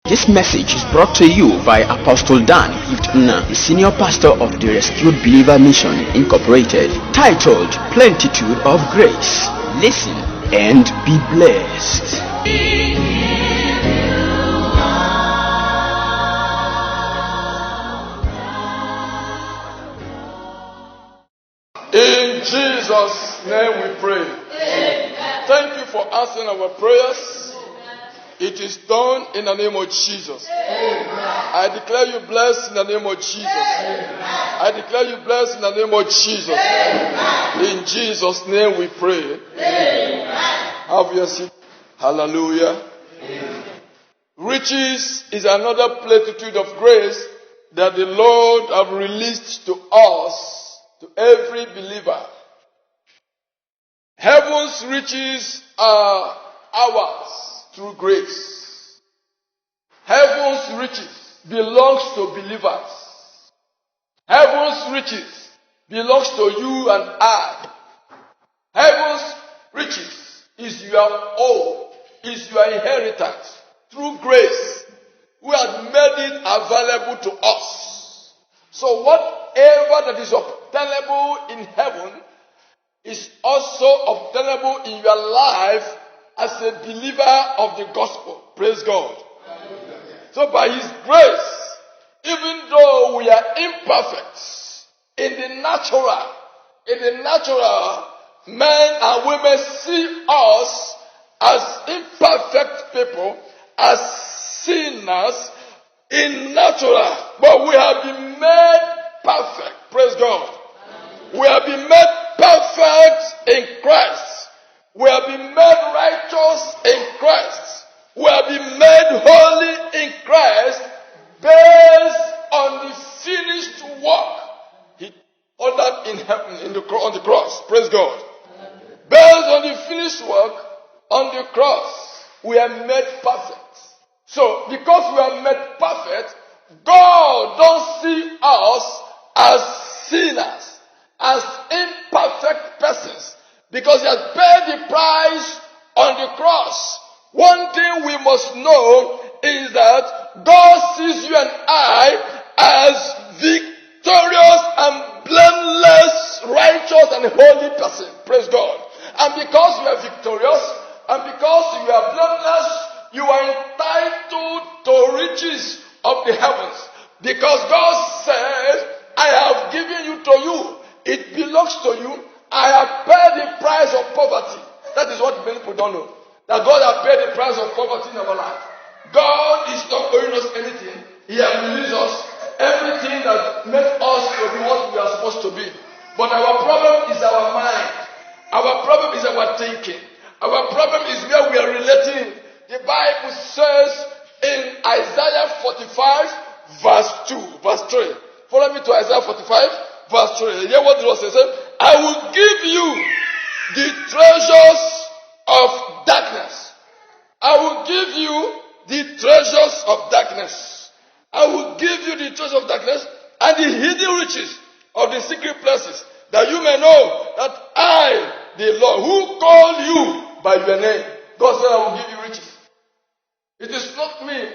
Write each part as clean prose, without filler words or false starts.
This message is brought to you by Apostle Dan Giftna, the senior pastor of the Rescued Believer Mission Incorporated, titled Plentitude of Grace. Listen and be blessed. In Jesus' name we pray. Amen. Thank you for answering our prayers. It is done in the name of Jesus. Amen. I declare you blessed in the name of Jesus. Amen. I declare you blessed in the name of Jesus. Amen. In Jesus' name we pray. Amen. Have your seat. Hallelujah. Amen. Riches is another plenitude of grace that the Lord have released to us, to every believer. Heaven's riches are ours through grace. Heaven's riches belongs to believers. Heaven's riches belongs to you and I. Heaven's riches is your own, is your inheritance through grace. We have made it available to us. So whatever that is obtainable in heaven is also obtainable in your life as a believer of the gospel. Praise God. So by His grace, even though we are imperfect in the natural, men and women see us as imperfect people, as sinners in natural, but we have been made perfect. Praise God. We have been made perfect in Christ. We have been made righteous in Christ. We have been made holy in Christ based on the finished work He ordered in heaven on the cross. Praise God. Based on the finished work on the cross, we are made perfect. So, because we are made perfect, God don't see us as sinners, as imperfect persons, because He has paid the price on the cross. One thing we must know is that God sees you and I as victorious and blameless, righteous and holy person. Praise God. And because you are victorious and because you are blameless, you are entitled to riches of the heavens. Because God says, I have given you to you. It belongs to you. I have paid the price of poverty. That is what many people don't know. That God has paid the price of poverty in our life. God is not owing us anything. He has released us everything that makes us to be what we are supposed to be. But our problem is our mind. Our problem is our thinking. Our problem is where we are relating. The Bible says in Isaiah 45 verse 2, verse 3. Follow me to Isaiah 45 verse 3. Hear what the Lord says. I will give you the treasures of darkness. I will give you the treasures of darkness. I will give you the treasures of darkness and the hidden riches of the secret places, that you may know that I, the Lord, who called you by your name. God said, I will give you riches. It is not me.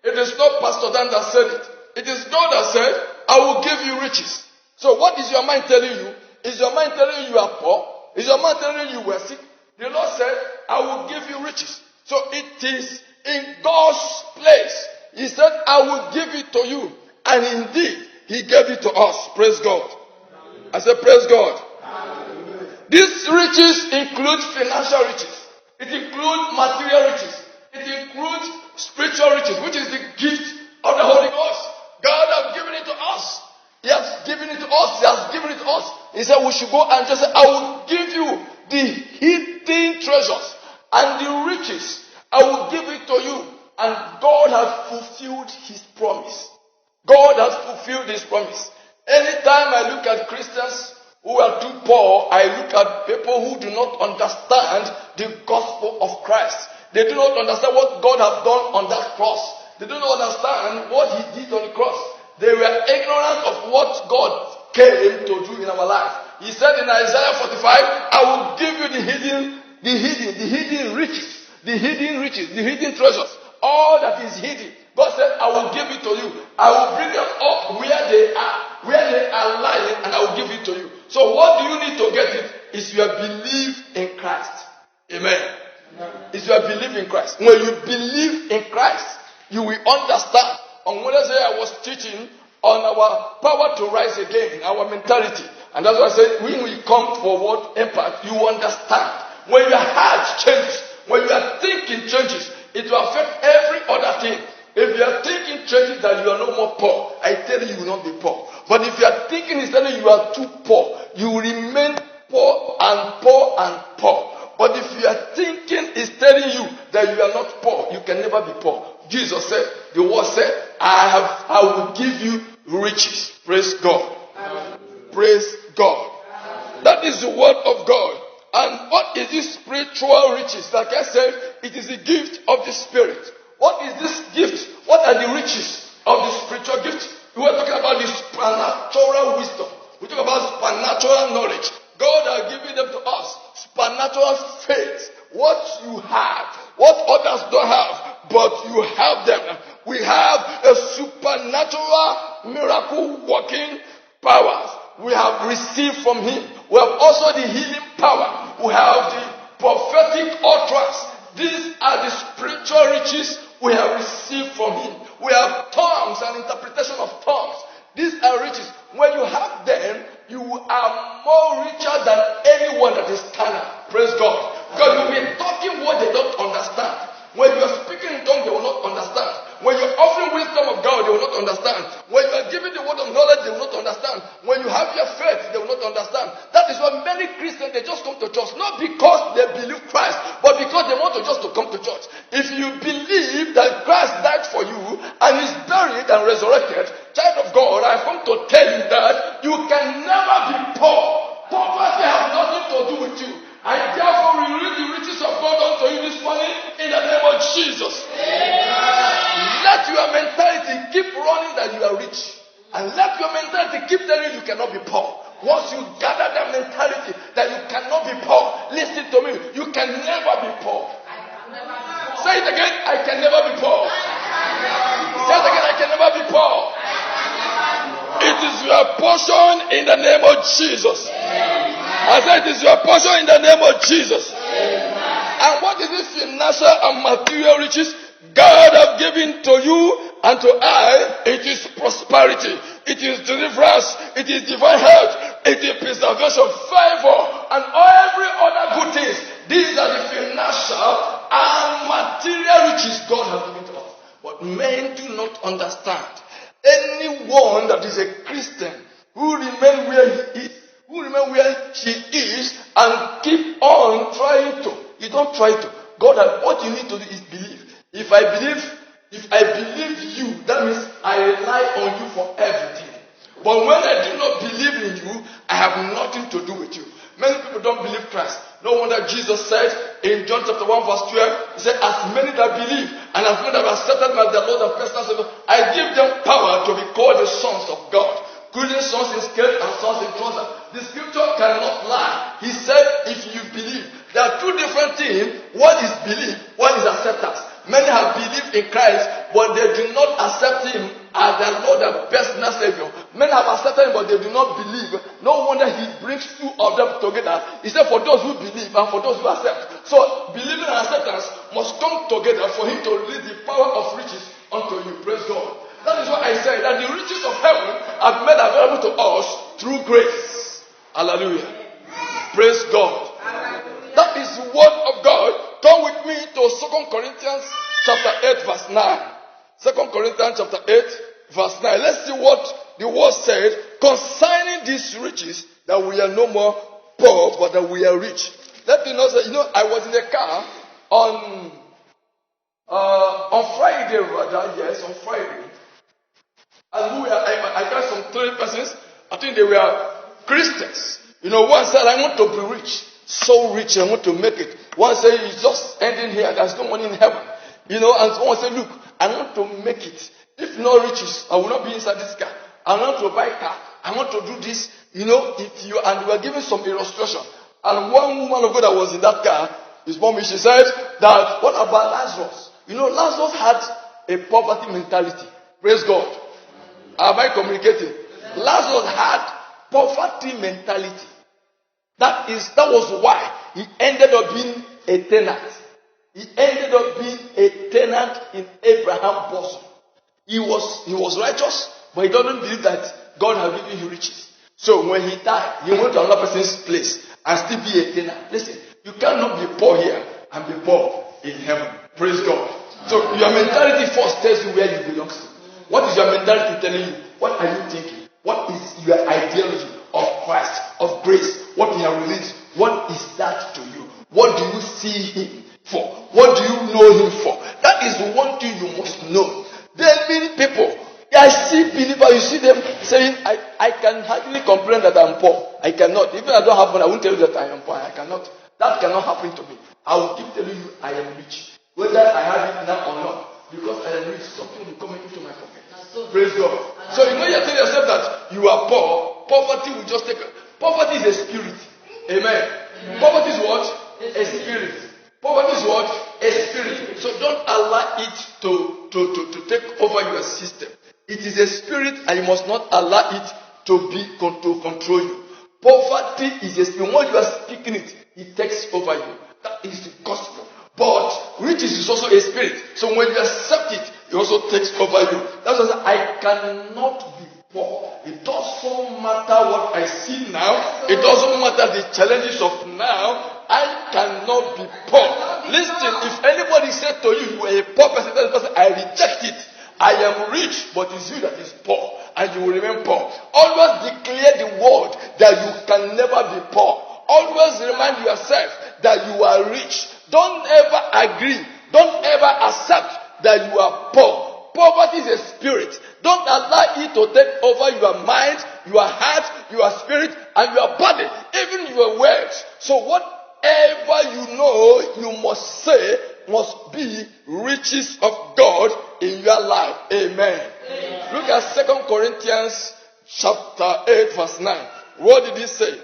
It is not Pastor Dan that said it. It is God that said, I will give you riches. So what is your mind telling you? Is your mind telling you are poor? Is your mind telling you were sick? The Lord said, I will give you riches. So it is in God's place. He said, I will give it to you. And indeed, He gave it to us. Praise God. I said, praise God. These riches include financial riches. It includes material riches. It includes spiritual riches, which is the gift of the Holy Ghost. God has given it to us. He has given it to us. He has given it to us. He said we should go and just say, I will give you the hidden treasures and the riches. I will give it to you. And God has fulfilled His promise. God has fulfilled His promise. Anytime I look at Christians who are too poor, I look at people who do not understand the gospel of Christ. They do not understand what God has done on that cross. They do not understand what He did on the cross. They were ignorant of what God came to do in our life. He said in Isaiah 45, I will give you the hidden riches, the hidden treasures, all that is hidden. God Lazarus said, I will give it to you. I will bring them up where they are lying, and I will give it to you. So what do you need to get it? Is your belief in Christ. Amen. Is your belief in Christ. When you believe in Christ, you will understand. On Wednesday I was teaching on our power to rise again, our mentality. And that's why I said, when we come for what impact, you understand. When your heart changes, when your thinking changes, it will affect every other thing. If your thinking changes that you are no more poor, I tell you, you will not be poor. But if your thinking is telling you are too poor, you will remain poor and poor and poor. But if your thinking is telling you that you are not poor, you can never be poor. Jesus said, the word said, I will give you riches. Praise God. Praise God. That is the word of God. And what is this spiritual riches? Like I said, it is the gift of the Spirit. What is this gift? What are the riches of the spiritual gift? We were talking about the supernatural wisdom. We talk about supernatural knowledge. God has given them to us. Supernatural faith. What you have, what others don't have, but you have them. We have a supernatural miracle working powers. We have received from Him. We have also the healing power. We have the prophetic utterance. These are the spiritual riches we have received from Him. We have tongues and interpretation of tongues. These are riches. When you have them, you are more richer than anyone that is standing. Praise God. Because you'll be talking what they don't understand. When you are speaking in tongues, they will not understand. When you're offering wisdom of God, they will not understand. When you are giving the word of knowledge, they will not understand. When you have your faith, they will not understand. That is why many Christians, they just come to church. Not because they believe Christ, but because they want to just to come to church. If you believe that Christ died for you and is buried and resurrected, child of God, I've come to tell you that you can never be poor. Poverty has nothing to do with you. I therefore release the riches of God unto you this morning in the name of Jesus. Let your mentality keep running that you are rich. And let your mentality keep telling you cannot be poor. Once you gather that mentality that you cannot be poor, listen to me, you can never be poor. Say it again, I can never be poor. Say it again, I can never be poor. It is your portion in the name of Jesus. I said it is your portion in the name of Jesus. And what is this financial and material riches God has given to you and to I? It is prosperity. It is deliverance. It is divine health. It is preservation, favor, and every other good things. These are the financial and material riches God has given to us. But men do not understand. Anyone that is a Christian who remain where he is, who remain where she is, and keep on trying to. You don't try to. God, what you need to do is believe. If I believe you, that means I rely on you for everything. But when I do not believe in you, I have nothing to do with you. Many people don't believe Christ. No wonder Jesus said in John chapter 1 verse 12, He said, as many that believe and as many that have accepted my Lord and personal Savior, I give them power to be called the sons of God. Including sons in skirt and sons in trouser. The scripture cannot lie. He said, if you believe, there are two different things. One is belief, one is acceptance. Many have believed in Christ, but they do not accept Him as their Lord and personal Savior. Many have accepted Him, but they do not believe. No wonder He brings two of them together. He said, for those who believe and for those who accept. So, believing and acceptance must come together for Him to release the power of riches unto you. Praise God. That is why I say that the riches of heaven are made available to us through grace. Hallelujah. Praise God. That is the word of God. Come with me to 2 Corinthians chapter 8 verse 9. 2 Corinthians chapter 8 verse 9. Let's see what the word said concerning these riches, that we are no more poor, but that we are rich. Let me know that, I was in a car on Friday, rather, yes, on Friday. And I got some 3 persons. I think they were Christians. One said, I want to be rich. So rich, I want to make it. One said, it's just ending here. There's no money in heaven. And someone said, look, I want to make it. If no riches, I will not be inside this car. I want to buy a car. I want to do this. And they were giving some illustration. And one woman of God that was in that car, his mommy, she said that, what about Lazarus? Lazarus had a poverty mentality. Praise God. Am I communicating? Lazarus had poverty mentality. That was why he ended up being a tenant. He ended up being a tenant in Abraham's bosom. He was righteous, but he doesn't believe that God has given him riches. So when he died, he went to another person's place and still be a tenant. Listen, you cannot be poor here and be poor in heaven. Praise God. So your mentality first tells you where you belong to. What is your mentality telling you? What are you thinking? What is your ideology of Christ, of grace, what he has released? What is that to you? What do you see him for? What do you know him for? That is the one thing you must know. There are many people. I see believers, you see them saying, I can hardly complain that I'm poor. I cannot. Even if I don't have money, I won't tell you that I am poor. I cannot. That cannot happen to me. I will keep telling you I am rich. Whether I have it now or not. Because I am rich, something will come into my pocket. Praise God. So you know you're telling yourself that you are poor. Poverty will just take. Poverty is a spirit. Amen. Poverty is what? A spirit. Poverty is what? A spirit. So don't allow it to take over your system. It is a spirit and you must not allow it to control you. Poverty is a spirit. When you are speaking it, it takes over you. That is the gospel. But riches is also a spirit. So when you accept it, it also takes over you. That's why I cannot be poor. It doesn't matter what I see now. It doesn't matter the challenges of now. I cannot be poor. Listen, if anybody said to you, you are a poor person, that person, I reject it. I am rich, but it's you that is poor, and you will remain poor. Always declare the word that you can never be poor. Always remind yourself that you are rich. Don't ever agree. Don't ever accept that you are poor. Poverty is a spirit. Don't allow it to take over your mind, your heart, your spirit, and your body, even your words. So whatever you know, you must say, must be riches of God in your life. Amen. Amen. Look at 2 Corinthians chapter 8 verse 9. What did he say?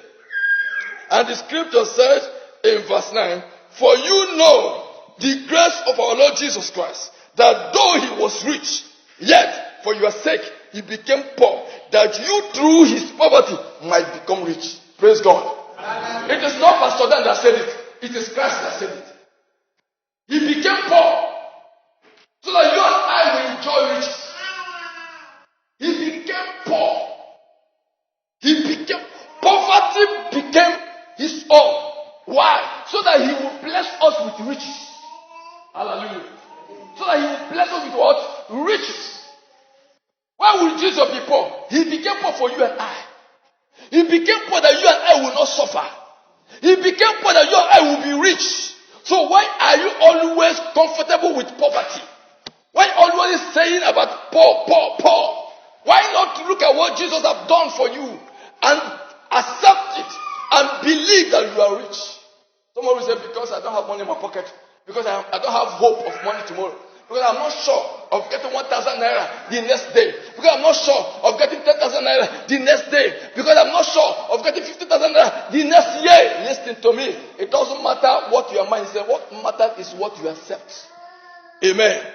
And the scripture says in verse 9, for you know the grace of our Lord Jesus Christ, that though he was rich, yet for your sake he became poor, that you through his poverty might become rich. Praise God. Amen. It is not Pastor Dan that said it. It is Christ that said it. He became poor so that you and I will enjoy riches. He became poor. Poverty became his own. Why? So that he will bless us with riches. Hallelujah. So that he will bless us with what? Riches. Why would Jesus be poor? He became poor for you and I. He became poor that you and I will not suffer. He became poor that you and I will be rich. So why are you always comfortable with poverty? Why always saying about poor? Why not look at what Jesus has done for you and accept it and believe that you are rich? Someone will say, because I don't have money in my pocket, because I don't have hope of money tomorrow, because I'm not sure of getting 1,000 naira the next day, because I'm not sure of getting 10,000 naira the next day, because I'm not sure of getting 50,000 naira the next year. Listen to me. It doesn't matter what your mind says. What matters is what you accept. Amen.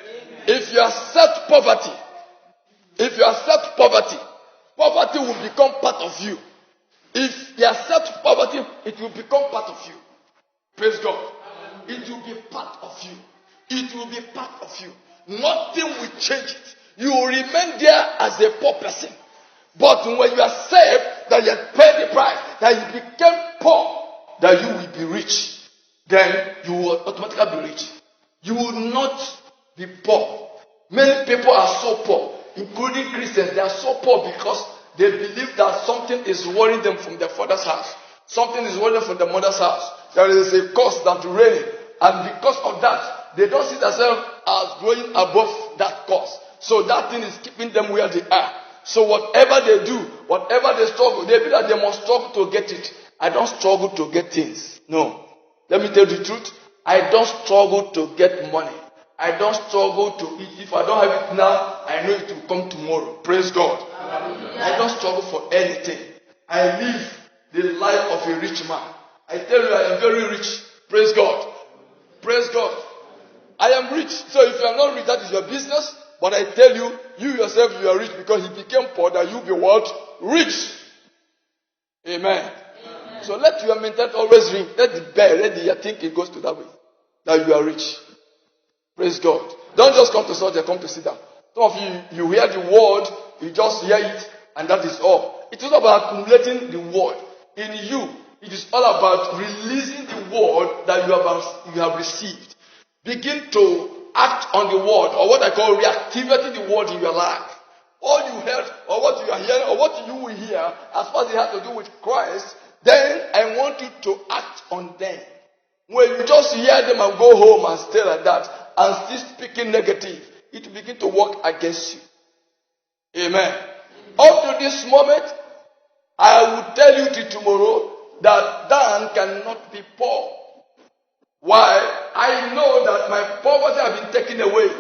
If you accept poverty, poverty will become part of you. If you accept poverty, it will become part of you. Praise God. It will be part of you. It will be part of you. Nothing will change it. You will remain there as a poor person. But when you accept that you have paid the price, that you became poor, that you will be rich, then you will automatically be rich. You will not be poor. Many people are so poor, including Christians. They are so poor because they believe that something is worrying them from their father's house. Something is worrying them from their mother's house. There is a cause that raining. And because of that, they don't see themselves as going above that cause. So that thing is keeping them where they are. So whatever they do, whatever they struggle, they feel that they must struggle to get it. I don't struggle to get things. No. Let me tell you the truth. I don't struggle to get money. I don't struggle to eat. If I don't have it now, I know it will come tomorrow. Praise God. I don't struggle for anything. I live the life of a rich man. I tell you, I am very rich. Praise God. Praise God. I am rich. So if you are not rich, that is your business. But I tell you, you yourself, you are rich because he became poor that you be what? Rich. Amen. So let your mentality always ring. Let the bell, let the thinking goes to that way. That you are rich. Praise God. Don't just come to church and come to sit down. Some of you hear the word, you just hear it, and that is all. It is not about accumulating the word. In you, it is all about releasing the word that you have received. Begin to act on the word, or what I call reactivating the word in your life. All you heard, or what you are hearing, or what you will hear, as far as it has to do with Christ, then I want you to act on them. When you just hear them and go home and stay like that, and still speaking negative, it will begin to work against you. Amen. Up to this moment, I will tell you till tomorrow that Dan cannot be poor. Why? I know that my poverty has been taken away.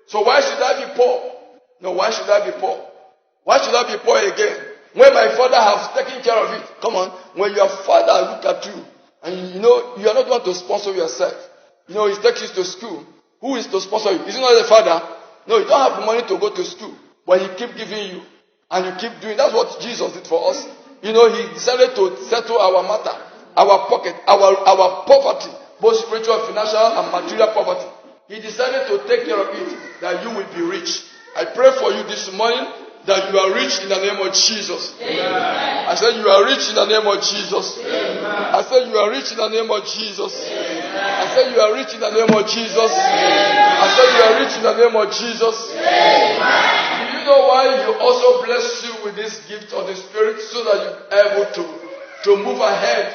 So why should I be poor? No, why should I be poor? Why should I be poor again? When my father has taken care of it. Come on. When your father look at you, and you are not going to sponsor yourself. He takes you to school. Who is to sponsor you? Is it not the father? No, you don't have the money to go to school. But he keep giving you. And you keep doing. That's what Jesus did for us. He decided to settle our matter, our pocket, our poverty, both spiritual, financial, and material poverty. He decided to take care of it, that you will be rich. I pray for you this morning that you are rich in the name of Jesus. Amen. I said you are rich in the name of Jesus. Amen. I said you are rich in the name of Jesus. Amen. I said you are rich in the name of Jesus. Amen. I said you are rich in the name of Jesus. Amen. Do you know why you also bless you with this gift of the Spirit, so that you're able to move ahead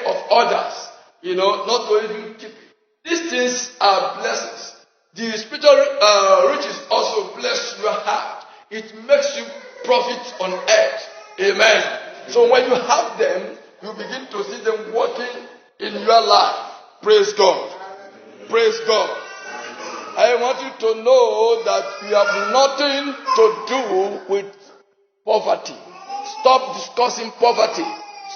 of others? Not to even keep it. These things are blessings. The spiritual riches also bless your heart. It makes you profit on earth. Amen. So when you have them, you begin to see them working in your life. Praise God. Praise God. I want you to know that you have nothing to do with poverty. Stop discussing poverty.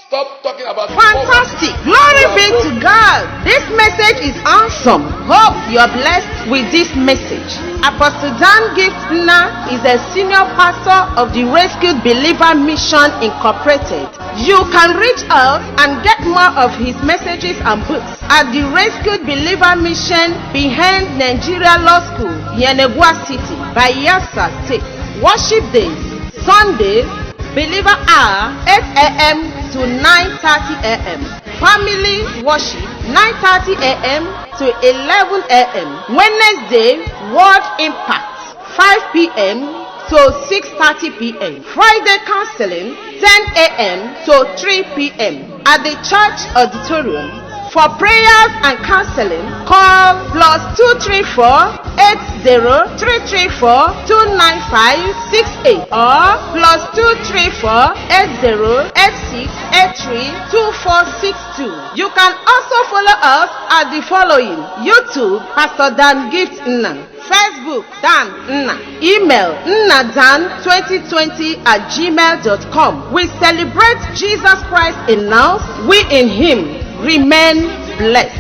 Stop talking about fantastic. Glory be to God. This message is awesome. Hope you are blessed with this message. Apostle Dan Gift Nna is a senior pastor of the Rescued Believer Mission Incorporated. You can reach out and get more of his messages and books at the Rescued Believer Mission behind Nigeria Law School, Yenagoa City, Bayelsa State. Worship days, Sundays, Believer hour, 8 a.m. to 9:30 a.m. Family worship, 9:30 a.m. to 11 a.m. Wednesday, Word Impact, 5 p.m. to 6:30 p.m. Friday counseling, 10 a.m. to 3 p.m. at the church auditorium. For prayers and counseling, call +234 80 334 29568 or +234 80 86 83 2462. You can also follow us at the following: YouTube, Pastor Dan Gift Nna; Facebook, Dan Nna; email nnadan2020@gmail.com. We celebrate Jesus Christ in us. We in Him. Remain blessed.